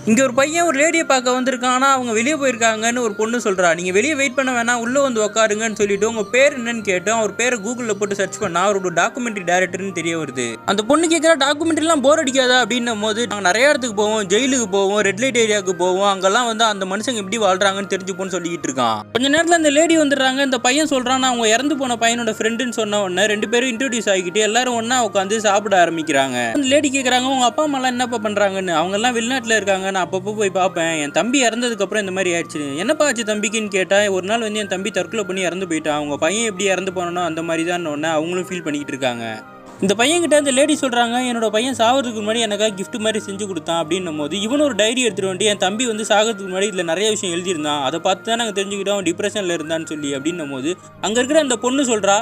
இங்கே ஒரு பையன் ஒரு லேடியை பார்க்க வந்திருக்கான். ஆனால் அவங்க வெளியே போயிருக்காங்கன்னு ஒரு பொண்ணு சொல்கிறா. நீங்கள் வெளியே வெயிட் பண்ண வேணாம், உள்ளே வந்து உட்காருங்கன்னு சொல்லிட்டு உங்கள் பேர் என்னன்னு கேட்டோம். அவர் பேரை கூகுளில் போட்டு சர்ச் பண்ணால் அவரோட டாக்குமெண்ட்ரி டைரக்டர்னு தெரிய வருது. அந்த பொண்ணு கேட்குற டாக்குமெண்ட்ரிலாம் போர் அடிக்காதா அப்படின்னும் போது நாங்கள் நிறைய இடத்துக்கு போவோம், ஜெயிலுக்கு போவோம், ரெட் லைட் ஏரியாவுக்கு போவோம், அங்கெல்லாம் வந்து அந்த மனுஷங்க எப்படி வாழ்றாங்கன்னு தெரிஞ்சுப்போன்னு சொல்லிட்டு இருக்கான். கொஞ்ச நேரத்தில் அந்த லேடி வந்துடுறாங்க. இந்த பையன் சொல்கிறான், நான் அவங்க இறந்து போன பையனோட ஃப்ரெண்டுன்னு சொன்ன உடனே 2 பேரும் இன்ட்ரோடியூஸ் ஆகிக்கிட்டு எல்லாரும் ஒன்றா உட்காந்து சாப்பிட ஆரம்பிக்கிறாங்க. அந்த லேடி கேட்குறாங்க, உங்கள் அப்பா அம்மாலாம் என்னப்பா பண்ணுறாங்கன்னு. அவங்கெல்லாம் வெளிநாட்டில் இருக்காங்க, நான் அப்பப்போ போய் பார்ப்பேன். என் தம்பி இறந்ததுக்கு அப்புறம் இந்த மாதிரி ஆயிடுச்சு. என்னப்பா ஆச்சு தம்பிக்குன்னு கேட்டா, ஒரு நாள் வந்து என் தம்பி தற்கொலை பண்ணி இறந்து போயிட்டான், அவங்க பையன் எப்படி இறந்து போனோ அந்த மாதிரி தான் ஒன்று அவங்களும் ஃபீல் பண்ணிக்கிட்டு இருக்காங்க. இந்த பையன்கிட்ட அந்த லேடி சொல்கிறாங்க, என்னோட பையன் சாகிறதுக்கு முன்னாடி எனக்காக கிஃப்ட் மாதிரி செஞ்சு கொடுத்தான் அப்படின்னும் போது இவனும் ஒரு டைரி எடுத்துகிட்டு வந்து என் தம்பி வந்து சாகிறதுக்கு முன்னாடி இதில் நிறைய விஷயம் எழுதியிருந்தான், அதை பார்த்து தான் நாங்கள் தெரிஞ்சுக்கிட்டோம் அவன் டிப்ரெஷனில் இருந்தான்னு சொல்லி அப்படின்னும் போது அங்கே இருக்கிற அந்த பொண்ணு சொல்கிறா,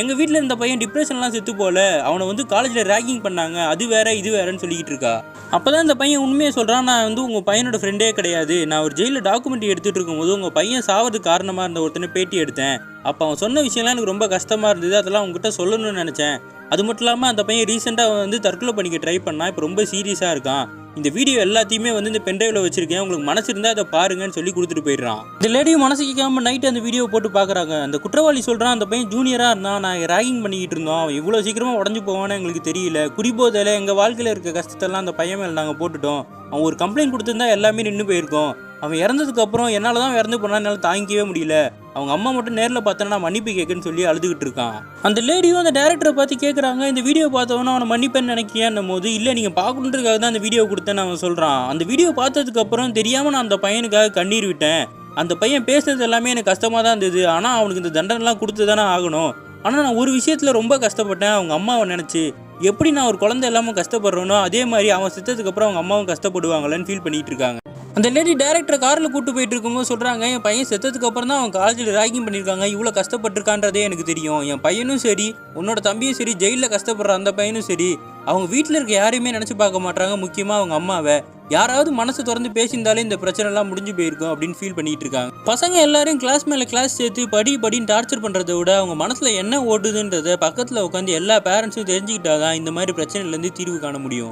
எங்கள் வீட்டில் இருந்த பையன் டிப்ரெஷன்லாம் செத்து போல, அவனை வந்து காலேஜில் ரேக்கிங் பண்ணாங்க, அது வேற இது வேறன்னு சொல்லிக்கிட்டு இருக்கா. அப்போ தான் இந்த பையன் உண்மையை சொல்கிறான், நான் வந்து உங்கள் பையனோட ஃப்ரெண்டே கிடையாது, நான் ஒரு ஜெயிலில் டாக்குமெண்ட்ரி எடுத்துகிட்டு இருக்கும்போது உங்கள் பையன் சாவதுக்கு காரணமாக இருந்த ஒருத்தனை பேட்டி எடுத்தேன். அப்போ அவன் சொன்ன விஷயம்லாம் எனக்கு ரொம்ப கஷ்டமாக இருந்தது, அதெல்லாம் உங்ககிட்ட சொல்லணும்னு நினச்சேன். அது மட்டும் இல்லாமல் அந்த பையன் ரீசெண்டாக வந்து தற்கொலை பண்ணிக்க ட்ரை பண்ணால் இப்போ ரொம்ப சீரியஸாக இருக்கான். இந்த வீடியோ எல்லாத்தையுமே வந்து இந்த பென்ட்ரைவில் வச்சிருக்கேன், உங்களுக்கு மனசு இருந்தால் அதை பாருங்கன்னு சொல்லி கொடுத்துட்டு போயிடுறான். இந்த லேடியும் மனசு கேட்காம நைட்டு அந்த வீடியோ போட்டு பார்க்குறாங்க. அந்த குற்றவாளி சொல்கிறான், அந்த பையன் ஜூனியராக இருந்தான், நான் ரேகிங் பண்ணிக்கிட்டு இருந்தோம், அவன் இவ்வளோ சீக்கிரமாக உடஞ்சி போவான்னு எங்களுக்கு தெரியல, குடிபோதையில் எங்கள் வாழ்க்கையில் இருக்க கஷ்டத்தெல்லாம் அந்த பையன் மேலே நாங்கள் போட்டுட்டோம், அவன் ஒரு கம்ப்ளைண்ட் கொடுத்துருந்தா எல்லாமே நின்று போயிருக்கோம், அவன் இறந்ததுக்கப்புறம் என்னால் தான் இறந்து போனால் என்னால் தாங்கிக்கவே முடியல, அவங்க அம்மா மட்டும் நேரில் பார்த்தோன்னா மன்னிப்பு கேட்குன்னு சொல்லி அழுதுகிட்டு இருக்கான். அந்த லேடியும் அந்த டேரக்டரை பார்த்து கேட்குறாங்க, இந்த வீடியோ பார்த்தவொன்னே அவனை மன்னிப்பேன்னு நினைக்கியான்னும் போது இல்லை நீங்கள் பார்க்கணுன்றதுக்காக தான் அந்த வீடியோ கொடுத்தேன்னு அவன் சொல்கிறான். அந்த வீடியோ பார்த்ததுக்கப்புறம் தெரியாமல் நான் அந்த பையனுக்காக கண்ணீர் விட்டேன், அந்த பையன் பேசுனது எல்லாமே எனக்கு கஷ்டமாக தான் இருந்தது, ஆனால் அவனுக்கு இந்த தண்டனைலாம் கொடுத்து தானே ஆகணும், ஆனால் நான் ஒரு விஷயத்தில் ரொம்ப கஷ்டப்பட்டேன், அவங்க அம்மாவை நினச்சி எப்படி நான் ஒரு குழந்தை இல்லாமல் கஷ்டப்படுறேனோ அதே மாதிரி அவன் செத்ததுக்கப்புறம் அவங்க அம்மாவும் கஷ்டப்படுவாங்களேன்னு ஃபீல் பண்ணிகிட்டு இருக்காங்க. அந்த லேடி டேரக்டரை காரில் கூட்டு போயிட்டு இருக்கும்போது சொல்கிறாங்க, என் பையன் செத்ததுக்கு அப்புறம் தான் அவன் காலேஜில் ரேகிங் பண்ணியிருக்காங்க, இவ்வளோ கஷ்டப்பட்டிருக்கான்றதே எனக்கு தெரியும், என் பையனும் சரி உன்னோட தம்பியும் சரி ஜெயிலில் கஷ்டப்படுற அந்த பையனும் சரி அவங்க வீட்டில் இருக்க யாரையுமே நினச்சி பார்க்க மாட்டாங்க, முக்கியமாக அவங்க அம்மாவை. யாராவது மனசு திறந்து பேசியிருந்தாலே இந்த பிரச்சனைலாம் முடிஞ்சு போயிருக்கும் அப்படின்னு ஃபீல் பண்ணிட்டு இருக்காங்க. பசங்க எல்லாரும் கிளாஸ் மேலே கிளாஸ் சேர்த்து படின்னு டார்ச்சர் பண்ணுறதை விட அவங்க மனசில் என்ன ஓடுதுன்றதை பக்கத்தில் உட்காந்து எல்லா பேரண்ட்ஸும் தெரிஞ்சுக்கிட்டாதான் இந்த மாதிரி பிரச்சனையிலேருந்து தீர்வு காண முடியும்.